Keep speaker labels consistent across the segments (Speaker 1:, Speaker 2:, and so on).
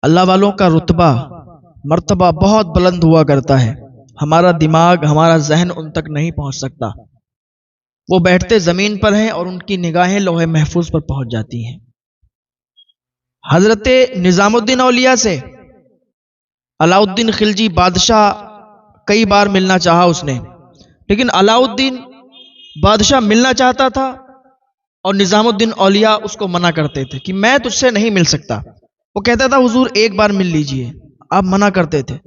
Speaker 1: اللہ والوں کا رتبہ مرتبہ بہت بلند ہوا کرتا ہے، ہمارا دماغ ہمارا ذہن ان تک نہیں پہنچ سکتا۔ وہ بیٹھتے زمین پر ہیں اور ان کی نگاہیں لوح محفوظ پر پہنچ جاتی ہیں۔ حضرت نظام الدین اولیاء سے علاؤ الدین خلجی بادشاہ کئی بار ملنا چاہا اس نے، لیکن علاؤ الدین بادشاہ ملنا چاہتا تھا اور نظام الدین اولیاء اس کو منع کرتے تھے کہ میں تجھ سے نہیں مل سکتا۔ وہ کہتا تھا حضور ایک بار مل لیجئے، آپ منع کرتے تھے۔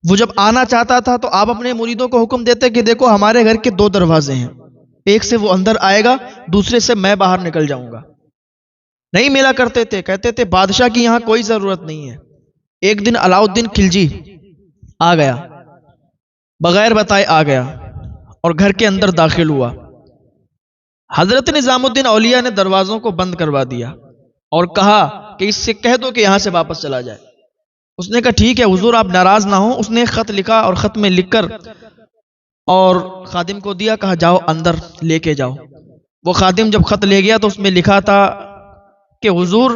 Speaker 1: وہ جب آنا چاہتا تھا تو آپ اپنے مریدوں کو حکم دیتے کہ دیکھو ہمارے گھر کے 2 دروازے ہیں، ایک سے وہ اندر آئے گا، دوسرے سے میں باہر نکل جاؤں گا۔ نہیں ملا کرتے تھے، کہتے تھے بادشاہ کی یہاں کوئی ضرورت نہیں ہے۔ ایک دن علاؤ الدین خلجی آ گیا، بغیر بتائے آ گیا اور گھر کے اندر داخل ہوا۔ حضرت نظام الدین اولیاء نے دروازوں کو بند کروا دیا اور کہا کہ اس سے کہہ دو کہ یہاں سے واپس چلا جائے۔ اس نے کہا ٹھیک ہے حضور آپ ناراض نہ ہوں۔ اس نے ایک خط لکھا اور خط میں لکھ کر اور خادم کو دیا، کہا جاؤ اندر لے کے جاؤ۔ وہ خادم جب خط لے گیا تو اس میں لکھا تھا کہ حضور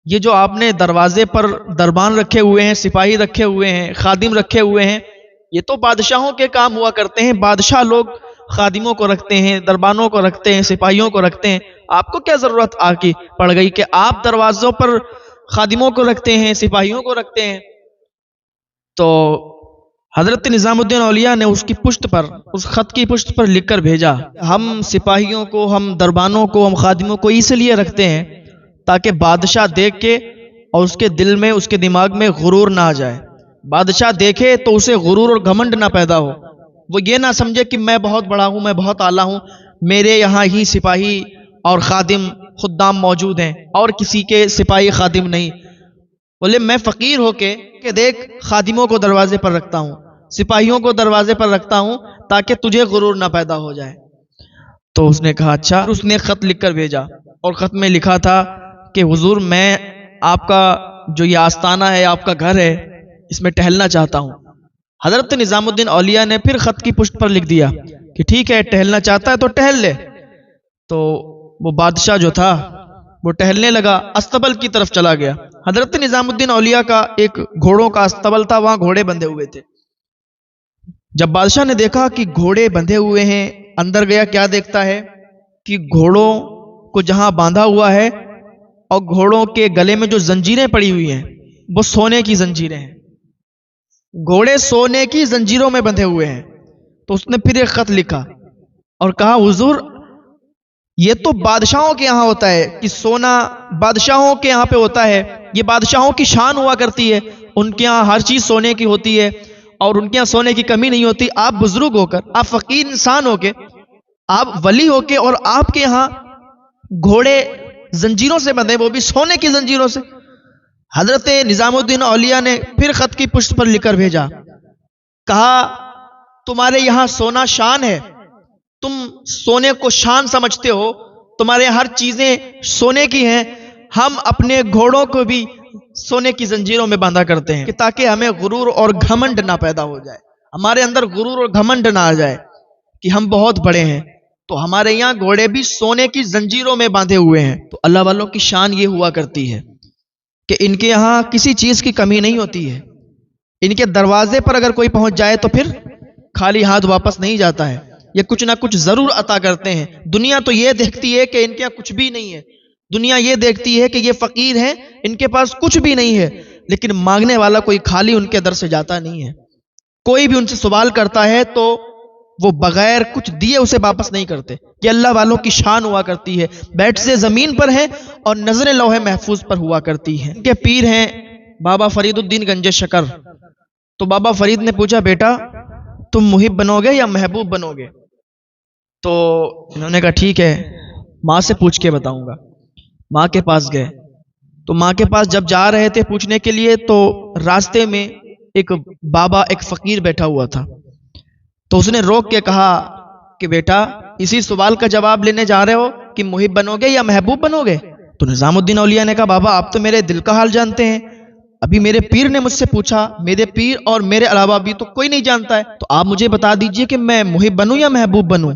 Speaker 1: یہ جو آپ نے دروازے پر دربان رکھے ہوئے ہیں، سپاہی رکھے ہوئے ہیں، خادم رکھے ہوئے ہیں، یہ تو بادشاہوں کے کام ہوا کرتے ہیں۔ بادشاہ لوگ خادموں کو رکھتے ہیں، دربانوں کو رکھتے ہیں، سپاہیوں کو رکھتے ہیں، آپ کو کیا ضرورت آ کی پڑ گئی کہ آپ دروازوں پر خادموں کو رکھتے ہیں، سپاہیوں کو رکھتے ہیں؟ تو حضرت نظام الدین اولیاء نے اس کی پشت پر، اس خط کی پشت پر لکھ کر بھیجا، ہم سپاہیوں کو، ہم دربانوں کو، ہم خادموں کو اس لیے رکھتے ہیں تاکہ بادشاہ دیکھ کے اور اس کے دل میں، اس کے دماغ میں غرور نہ آ جائے۔ بادشاہ دیکھے تو اسے غرور اور گھمنڈ نہ پیدا ہو، وہ یہ نہ سمجھے کہ میں بہت بڑا ہوں، میں بہت اعلیٰ ہوں، میرے یہاں ہی سپاہی اور خادم خدام موجود ہیں اور کسی کے سپاہی خادم نہیں۔ بولے میں فقیر ہو کے کہ دیکھ خادموں کو دروازے پر رکھتا ہوں، سپاہیوں کو دروازے پر رکھتا ہوں تاکہ تجھے غرور نہ پیدا ہو جائے۔ تو اس نے کہا اچھا۔ اس نے خط لکھ کر بھیجا اور خط میں لکھا تھا کہ حضور میں آپ کا جو یہ آستانہ ہے، آپ کا گھر ہے، اس میں ٹہلنا چاہتا ہوں۔ حضرت نظام الدین اولیاء نے پھر خط کی پشت پر لکھ دیا کہ ٹھیک ہے ٹہلنا چاہتا ہے تو ٹہل لے۔ تو وہ بادشاہ جو تھا وہ ٹہلنے لگا، استبل کی طرف چلا گیا۔ حضرت نظام الدین اولیاء کا ایک گھوڑوں کا استبل تھا، وہاں گھوڑے بندھے ہوئے تھے۔ جب بادشاہ نے دیکھا کہ گھوڑے بندھے ہوئے ہیں، اندر گیا، کیا دیکھتا ہے کہ گھوڑوں کو جہاں باندھا ہوا ہے اور گھوڑوں کے گلے میں جو زنجیریں پڑی ہوئی ہیں وہ سونے کی زنجیریں ہیں، گھوڑے سونے کی زنجیروں میں بندھے ہوئے ہیں۔ تو اس نے پھر ایک خط لکھا اور کہا حضور یہ تو بادشاہوں کے یہاں ہوتا ہے کہ سونا بادشاہوں کے یہاں پہ ہوتا ہے، یہ بادشاہوں کی شان ہوا کرتی ہے، ان کے یہاں ہر چیز سونے کی ہوتی ہے اور ان کے یہاں سونے کی کمی نہیں ہوتی۔ آپ بزرگ ہو کر، آپ فقیر انسان ہو کے، آپ ولی ہو کے، اور آپ کے یہاں گھوڑے زنجیروں سے بندھے، وہ بھی سونے کی زنجیروں سے۔ حضرت نظام الدین اولیاء نے پھر خط کی پشت پر لکھ کر بھیجا، کہا تمہارے یہاں سونا شان ہے، تم سونے کو شان سمجھتے ہو، تمہارے ہر چیزیں سونے کی ہیں، ہم اپنے گھوڑوں کو بھی سونے کی زنجیروں میں باندھا کرتے ہیں کہ تاکہ ہمیں غرور اور گھمنڈ نہ پیدا ہو جائے، ہمارے اندر غرور اور گھمنڈ نہ آ جائے کہ ہم بہت بڑے ہیں۔ تو ہمارے یہاں گھوڑے بھی سونے کی زنجیروں میں باندھے ہوئے ہیں۔ تو اللہ والوں کی شان یہ ہوا کرتی ہے کہ ان کے یہاں کسی چیز کی کمی نہیں ہوتی ہے، ان کے دروازے پر اگر کوئی پہنچ جائے تو پھر خالی ہاتھ واپس نہیں جاتا ہے، یہ کچھ نہ کچھ ضرور عطا کرتے ہیں۔ دنیا تو یہ دیکھتی ہے کہ ان کے یہاں کچھ بھی نہیں ہے، دنیا یہ دیکھتی ہے کہ یہ فقیر ہیں، ان کے پاس کچھ بھی نہیں ہے، لیکن مانگنے والا کوئی خالی ان کے در سے جاتا نہیں ہے۔ کوئی بھی ان سے سوال کرتا ہے تو وہ بغیر کچھ دیے اسے واپس نہیں کرتے۔ یہ اللہ والوں کی شان ہوا کرتی ہے، بیٹھ سے زمین پر ہیں اور نظریں لوح محفوظ پر ہوا کرتی ہیں۔ ان کے پیر ہیں بابا فرید الدین گنج شکر۔ تو بابا فرید نے پوچھا بیٹا تم محب بنو گے یا محبوب بنو گے؟ تو انہوں نے کہا ٹھیک ہے ماں سے پوچھ کے بتاؤں گا۔ ماں کے پاس گئے تو ماں کے پاس جب جا رہے تھے پوچھنے کے لیے تو راستے میں ایک بابا، ایک فقیر بیٹھا ہوا تھا۔ تو اس نے روک کے کہا کہ بیٹا اسی سوال کا جواب لینے جا رہے ہو کہ محب بنو گے یا محبوب بنو گے؟ تو نظام الدین اولیاء نے کہا بابا آپ تو میرے دل کا حال جانتے ہیں، ابھی میرے پیر نے مجھ سے پوچھا، میرے پیر اور میرے علاوہ بھی تو کوئی نہیں جانتا ہے، تو آپ مجھے بتا دیجئے کہ میں محب بنوں یا محبوب بنوں؟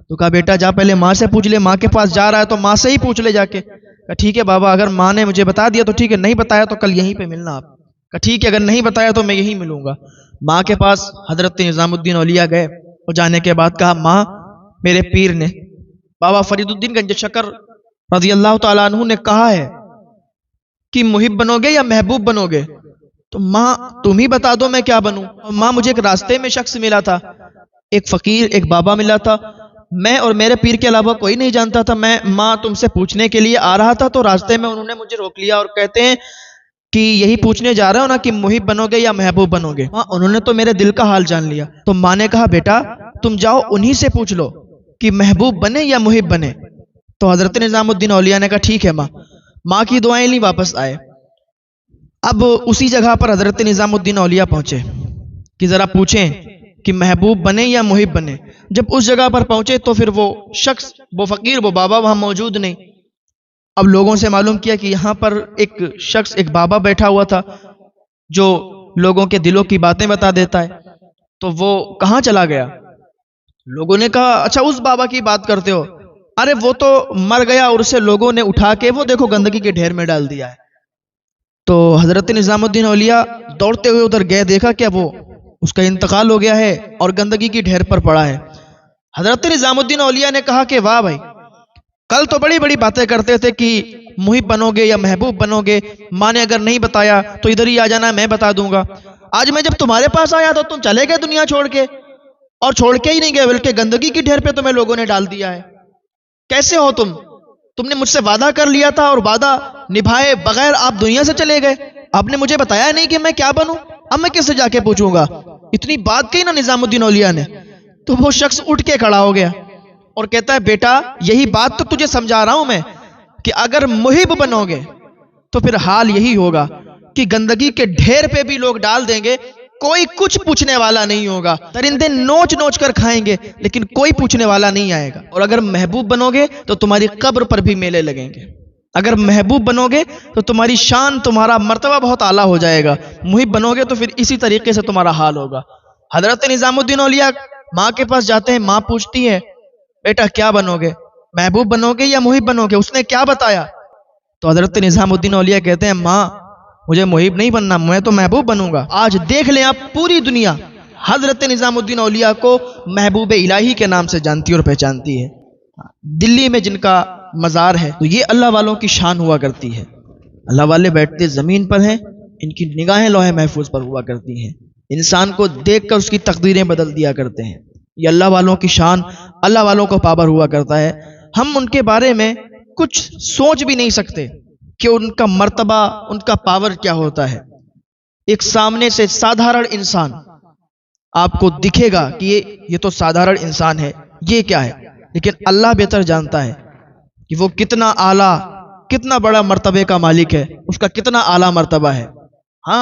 Speaker 1: تو کہا بیٹا جا پہلے ماں سے پوچھ لے، ماں کے پاس جا رہا ہے تو ماں سے ہی پوچھ لے جا کے۔ کہا ٹھیک ہے بابا، اگر ماں نے مجھے بتا دیا تو ٹھیک ہے، نہیں بتایا تو کل یہیں پہ ملنا آپ۔ کہا ٹھیک ہے، اگر نہیں بتایا تو میں یہیں ملوں گا۔ ماں کے پاس حضرت نظام الدین اولیاء گئے اور جانے کے بعد کہا ماں، میرے پیر نے بابا فرید الدین گنج شکر رضی اللہ تعالیٰ عنہ نے کہا ہے کہ محب بنو گے یا محبوب بنو گے؟ تو ماں تم ہی بتا دو میں کیا بنوں۔ ماں مجھے ایک راستے میں شخص ملا تھا، ایک فقیر، ایک بابا ملا تھا، میں اور میرے پیر کے علاوہ کوئی نہیں جانتا تھا۔ میں ماں تم سے پوچھنے کے لیے آ رہا تھا تو راستے میں انہوں نے مجھے روک لیا اور کہتے ہیں کہ یہی پوچھنے جا رہے ہو نا کہ محب بنو گے یا محبوب بنو گے؟ ماں انہوں نے تو میرے دل کا حال جان لیا۔ تو ماں نے کہا بیٹا تم جاؤ انہی سے پوچھ لو کہ محبوب بنے یا محب بنے۔ تو حضرت نظام الدین اولیاء نے کہا ٹھیک ہے ماں۔ ماں کی دعائیں لی، واپس آئے۔ اب اسی جگہ پر حضرت نظام الدین اولیاء پہنچے کہ ذرا پوچھیں کہ محبوب بنے یا محب بنے۔ جب اس جگہ پر پہنچے تو پھر وہ شخص، وہ فقیر، وہ بابا وہاں موجود نہیں۔ اب لوگوں سے معلوم کیا کہ یہاں پر ایک شخص، ایک بابا بیٹھا ہوا تھا جو لوگوں کے دلوں کی باتیں بتا دیتا ہے، تو وہ کہاں چلا گیا؟ لوگوں نے کہا اچھا اس بابا کی بات کرتے ہو؟ ارے وہ تو مر گیا اور اسے لوگوں نے اٹھا کے وہ دیکھو گندگی کے ڈھیر میں ڈال دیا ہے۔ تو حضرت نظام الدین اولیاء دوڑتے ہوئے ادھر گئے، دیکھا کیا وہ اس کا انتقال ہو گیا ہے اور گندگی کی ڈھیر پر پڑا ہے۔ حضرت نظام الدین اولیاء نے کہا کہ واہ بھائی، کل تو بڑی بڑی باتیں کرتے تھے کہ محب بنو گے یا محبوب بنو گے، ماں نے اگر نہیں بتایا تو ادھر ہی آ جانا، میں بتا دوں گا۔ آج میں جب تمہارے پاس آیا تو تم چلے گئے دنیا چھوڑ کے، اور چھوڑ کے ہی نہیں گئے بلکہ گندگی کی ڈھیر پہ تمہیں لوگوں نے ڈال دیا ہے۔ کیسے ہو تم؟ تم نے مجھ سے وعدہ کر لیا تھا اور وعدہ نبھائے بغیر آپ دنیا سے چلے گئے۔ آپ نے مجھے بتایا نہیں کہ میں کیا بنوں، اب میں کس سے جا کے پوچھوں گا؟ اتنی بات کہی نا نظام الدین اولیاء نے، تو وہ شخص اٹھ کے کھڑا ہو گیا اور کہتا ہے بیٹا یہی بات تو تجھے سمجھا رہا ہوں میں کہ اگر محب بنو گے تو پھر حال یہی ہوگا کہ گندگی کے ڈھیر پہ بھی لوگ ڈال دیں گے، کوئی کچھ پوچھنے والا نہیں ہوگا، درندے نوچ نوچ کر کھائیں گے لیکن کوئی پوچھنے والا نہیں آئے گا۔ اور اگر محبوب بنو گے تو تمہاری قبر پر بھی میلے لگیں گے۔ اگر محبوب بنو گے تو تمہاری شان، تمہارا مرتبہ بہت اعلیٰ ہو جائے گا۔ محب بنو گے تو پھر اسی طریقے سے تمہارا حال ہوگا۔ حضرت نظام الدین اولیاء ماں کے پاس جاتے ہیں، ماں پوچھتی ہے بیٹا کیا بنو گے، محبوب بنو گے یا محب بنو گے؟ اس نے کیا بتایا؟ تو حضرت نظام الدین اولیاء کہتے ہیں ماں مجھے محب نہیں بننا، میں تو محبوب بنوں گا۔ آج دیکھ لیں آپ، پوری دنیا حضرت نظام الدین اولیاء کو محبوب الہی کے نام سے جانتی اور پہچانتی ہے۔ دلی میں جن کا مزار ہے تو یہ اللہ والوں کی شان ہوا کرتی ہے۔ اللہ والے بیٹھتے زمین پر ہیں، ان کی نگاہیں لوح محفوظ پر ہوا کرتی ہیں، انسان کو دیکھ کر اس کی تقدیریں بدل دیا کرتے ہیں۔ یہ اللہ والوں کی شان، اللہ والوں کو پابر ہوا کرتا ہے۔ ہم ان کے بارے میں کچھ سوچ بھی نہیں سکتے کہ ان کا مرتبہ، ان کا پاور کیا ہوتا ہے۔ ایک سامنے سے سادھارن انسان آپ کو دکھے گا کہ یہ تو سادھارن انسان ہے، یہ کیا ہے، لیکن اللہ بہتر جانتا ہے کہ وہ کتنا اعلیٰ، کتنا بڑا مرتبے کا مالک ہے، اس کا کتنا اعلیٰ مرتبہ ہے۔ ہاں